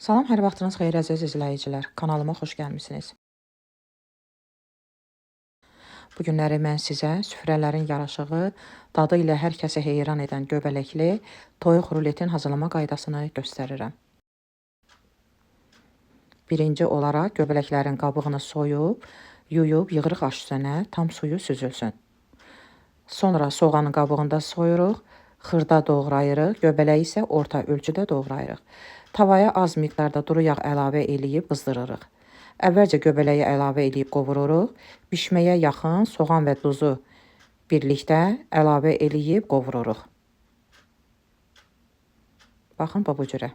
Salam, hər vaxtınız xeyir əziz izləyicilər. Kanalıma xoş gəlmisiniz. Bu günləri mən sizə süfrələrin yaraşığı, dadı ilə hər kəsi heyran edən göbələkli toyuq ruletin hazırlama qaydasını göstərirəm. Birinci olaraq göbələklərin qabığını soyub, yuyub yığırıq aş üstünə, tam suyu süzülsün. Sonra soğanın qabığında soyuruq, xırda doğrayırıq, göbələyi isə orta ölçüdə doğrayırıq. Tavaya az miqdarda duru yağ əlavə eləyib qızdırırıq. Əvvəlcə göbələyi əlavə eləyib qovururuq. Bişməyə yaxın soğan və duzu birlikdə əlavə eləyib qovururuq. Baxın bu cürə.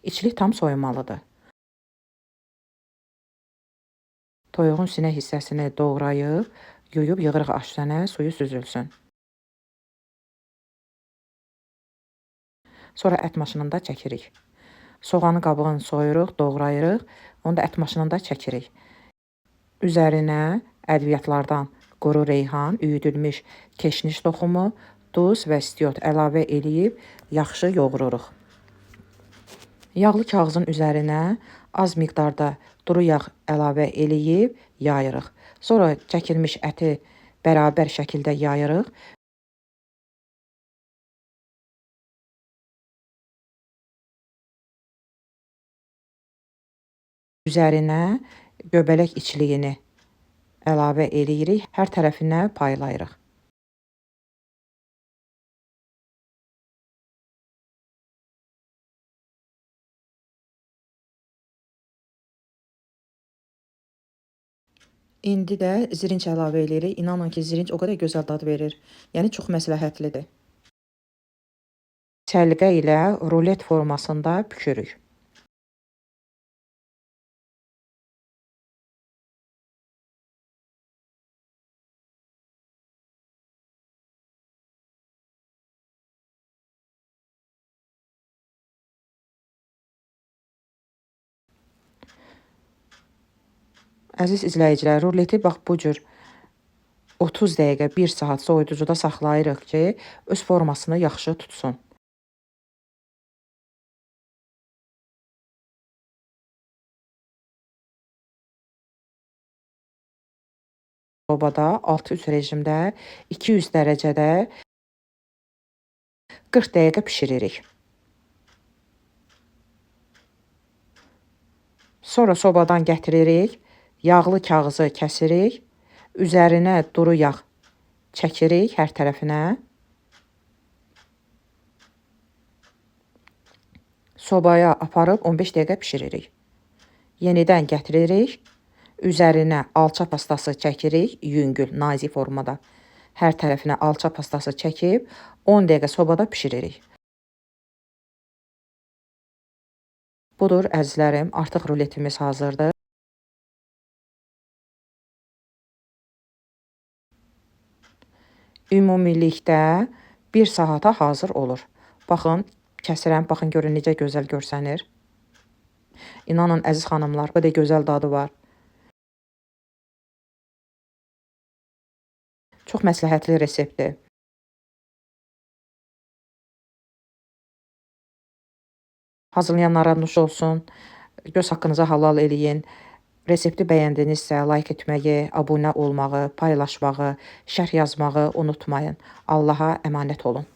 İçlik tam soyunmalıdır. Toyuğun sinə hissəsini doğrayıb, yuyub yığırıq aş üstünə, suyu süzülsün. Sonra ət maşınında çəkirik. Soğanı qabığını soyuruq, doğrayırıq, onu da ət maşınında çəkirik. Üzərinə ədviyyatlardan quru reyhan, üyüdülmüş keşniş toxumu, duz və istiot əlavə eləyib yaxşı yoğururuq. Yağlı kağızın üzərinə az miqdarda duru yağ əlavə eləyib yayırıq. Sonra çəkilmiş əti bərabər şəkildə yayırıq. Üzərinə göbələk içliyini əlavə eləyirik, hər tərəfinə paylayırıq. İndi də zirinç əlavə eləyirik. İnanın ki, zirinç o qədər gözəl dad verir. Yəni çox məsləhətlidir. Səliqə ilə rulet formasında bükürük. Əziz izləyicilər, ruleti bax bu cür 30 dəqiqə, 1 saat soyuducuda saxlayırıq ki, öz formasını yaxşı tutsun. Sobada altı üst rejimdə 200 dərəcədə 40 dəqiqə pişiririk. Sonra sobadan gətiririk, yağlı kağızı kəsirik, üzərinə duru yağ çəkirik hər tərəfinə. Sobaya aparıb 15 dəqiqə pişiririk. Yenidən gətiririk, üzərinə alça pastası çəkirik, yüngül, nazik formada. Hər tərəfinə alça pastası çəkib 10 dəqiqə sobada pişiririk. Budur əzizlərim, artıq ruletimiz hazırdır. Ümumilikdə 1 saata hazır olur. Baxın, kəsirəm, baxın görün necə gözəl görsənir. İnanın əziz xanımlar, bu da gözəl dadı var. Çox məsləhətli reseptdir. Hazırlayanlara nuş olsun. Göz haqqınıza halal eləyin. Resepti bəyəndinizsə like etməyi, abunə olmağı, paylaşmağı, şərh yazmağı unutmayın. Allaha əmanət olun.